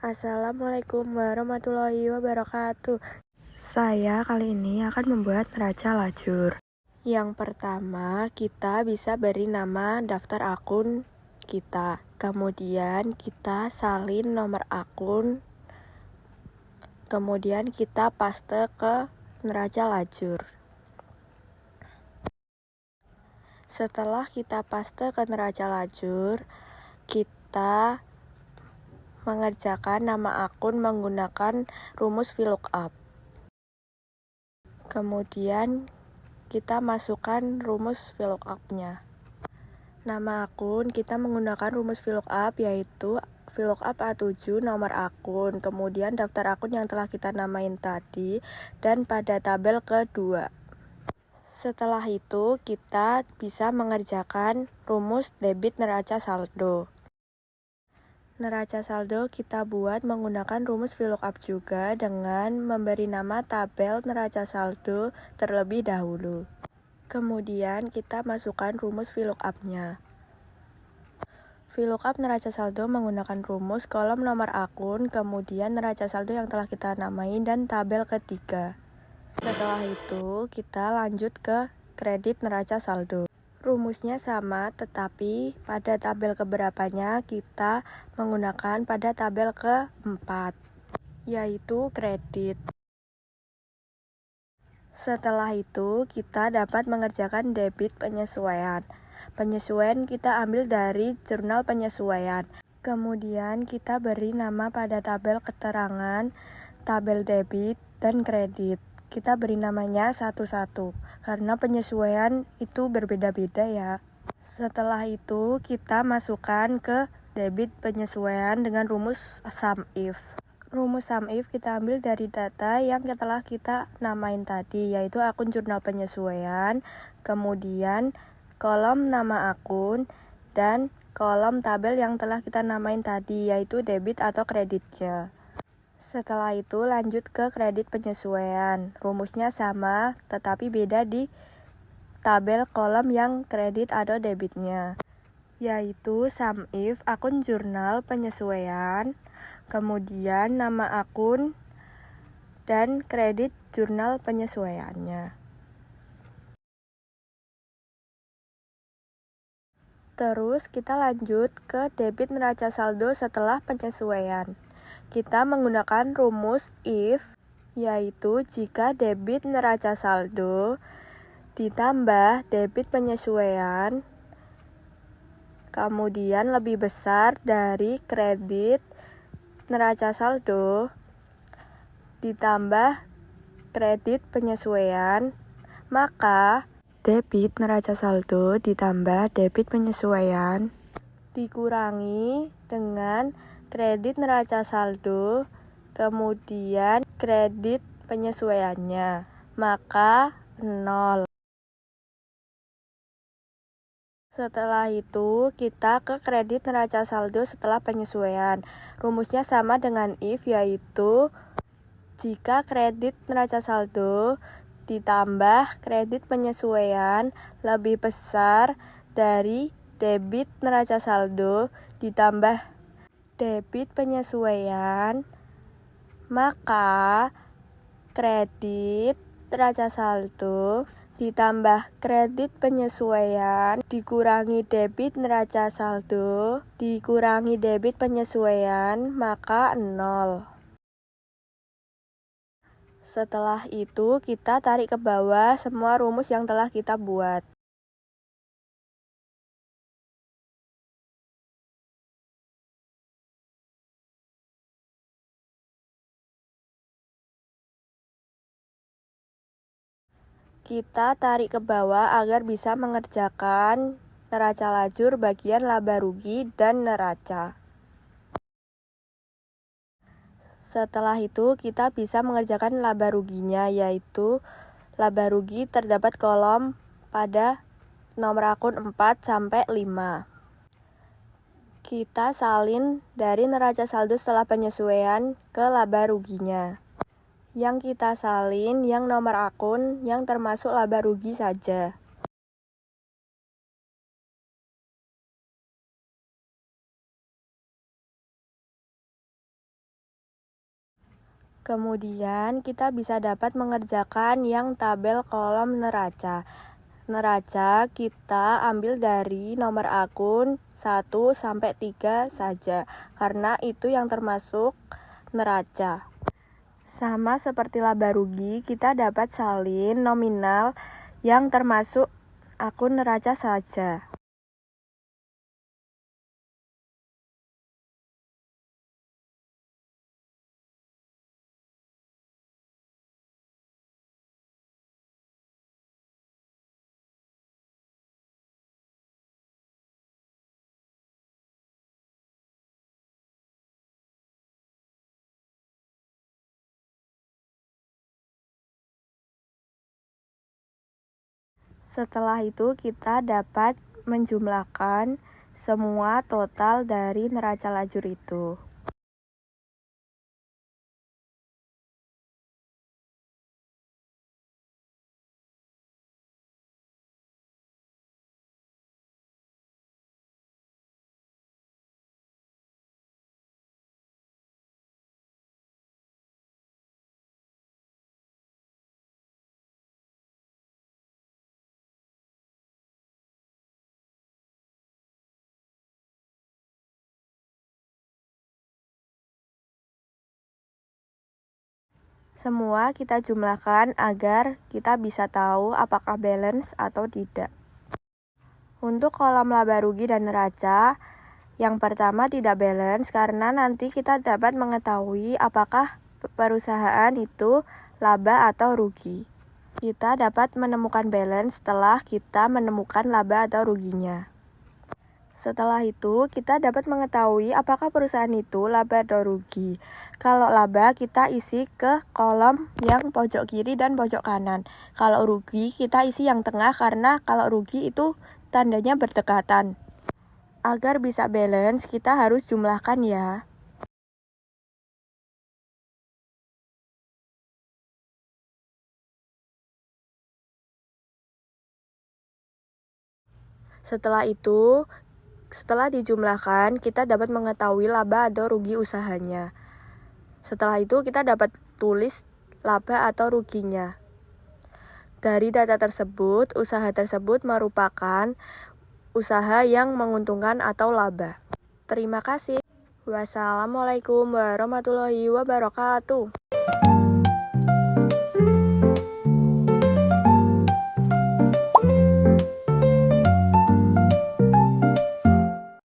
Assalamualaikum warahmatullahi wabarakatuh. Saya kali ini akan membuat neraca lajur. Yang pertama, kita bisa beri nama daftar akun kita. Kemudian kita salin nomor akun. Kemudian kita paste ke neraca lajur. Setelah kita paste ke neraca lajur, kita mengerjakan nama akun menggunakan rumus VLOOKUP. Kemudian kita masukkan rumus VLOOKUP-nya. Nama akun kita menggunakan rumus VLOOKUP, yaitu VLOOKUP A7 nomor akun, kemudian daftar akun yang telah kita namain tadi, dan pada tabel kedua. Setelah itu kita bisa mengerjakan rumus debit neraca saldo. Neraca saldo kita buat menggunakan rumus VLOOKUP juga dengan memberi nama tabel neraca saldo terlebih dahulu. Kemudian kita masukkan rumus VLOOKUP-nya. VLOOKUP neraca saldo menggunakan rumus kolom nomor akun, kemudian neraca saldo yang telah kita namai, dan tabel ketiga. Setelah itu kita lanjut ke kredit neraca saldo. Rumusnya sama, tetapi pada tabel keberapanya kita menggunakan pada tabel keempat, yaitu kredit. Setelah itu kita dapat mengerjakan debit penyesuaian. Penyesuaian kita ambil dari jurnal penyesuaian. Kemudian kita beri nama pada tabel keterangan, tabel debit, dan kredit. Kita beri namanya satu-satu, karena penyesuaian itu berbeda-beda ya. Setelah itu kita masukkan ke debit penyesuaian dengan rumus SUMIF. Rumus SUMIF kita ambil dari data yang telah kita namain tadi, yaitu akun jurnal penyesuaian, kemudian kolom nama akun, dan kolom tabel yang telah kita namain tadi, yaitu debit atau kreditnya. Setelah itu lanjut ke kredit penyesuaian. Rumusnya sama, tetapi beda di tabel kolom yang kredit atau debitnya, yaitu SUMIF akun jurnal penyesuaian, kemudian nama akun, dan kredit jurnal penyesuaiannya. Terus kita lanjut ke debit neraca saldo setelah penyesuaian. Kita menggunakan rumus IF, yaitu jika debit neraca saldo ditambah debit penyesuaian, kemudian lebih besar dari kredit neraca saldo ditambah kredit penyesuaian, maka debit neraca saldo ditambah debit penyesuaian dikurangi dengan kredit neraca saldo, kemudian kredit penyesuaiannya, maka 0. Setelah itu kita ke kredit neraca saldo setelah penyesuaian. Rumusnya sama dengan IF, yaitu jika kredit neraca saldo ditambah kredit penyesuaian lebih besar dari debit neraca saldo ditambah debit penyesuaian, maka kredit neraca saldo ditambah kredit penyesuaian dikurangi debit neraca saldo dikurangi debit penyesuaian, maka 0. Setelah itu kita tarik ke bawah semua rumus yang telah kita buat. Kita tarik ke bawah agar bisa mengerjakan neraca lajur bagian laba rugi dan neraca. Setelah itu kita bisa mengerjakan laba ruginya, yaitu laba rugi terdapat kolom pada nomor akun 4 sampai 5. Kita salin dari neraca saldo setelah penyesuaian ke laba ruginya. Yang kita salin yang nomor akun yang termasuk laba rugi saja. Kemudian kita bisa dapat mengerjakan yang tabel kolom neraca. Neraca kita ambil dari nomor akun 1 sampai 3 saja, karena itu yang termasuk neraca. Sama seperti laba rugi, kita dapat salin nominal yang termasuk akun neraca saja. Setelah itu kita dapat menjumlahkan semua total dari neraca lajur itu. Semua kita jumlahkan agar kita bisa tahu apakah balance atau tidak. Untuk kolom laba rugi dan neraca, yang pertama tidak balance karena nanti kita dapat mengetahui apakah perusahaan itu laba atau rugi. Kita dapat menemukan balance setelah kita menemukan laba atau ruginya. Setelah itu, kita dapat mengetahui apakah perusahaan itu laba atau rugi. Kalau laba, kita isi ke kolom yang pojok kiri dan pojok kanan. Kalau rugi, kita isi yang tengah karena kalau rugi itu tandanya berdekatan. Agar bisa balance, kita harus jumlahkan ya. Setelah dijumlahkan, kita dapat mengetahui laba atau rugi usahanya. Setelah itu, kita dapat tulis laba atau ruginya. Dari data tersebut, usaha tersebut merupakan usaha yang menguntungkan atau laba. Terima kasih. Wassalamualaikum warahmatullahi wabarakatuh.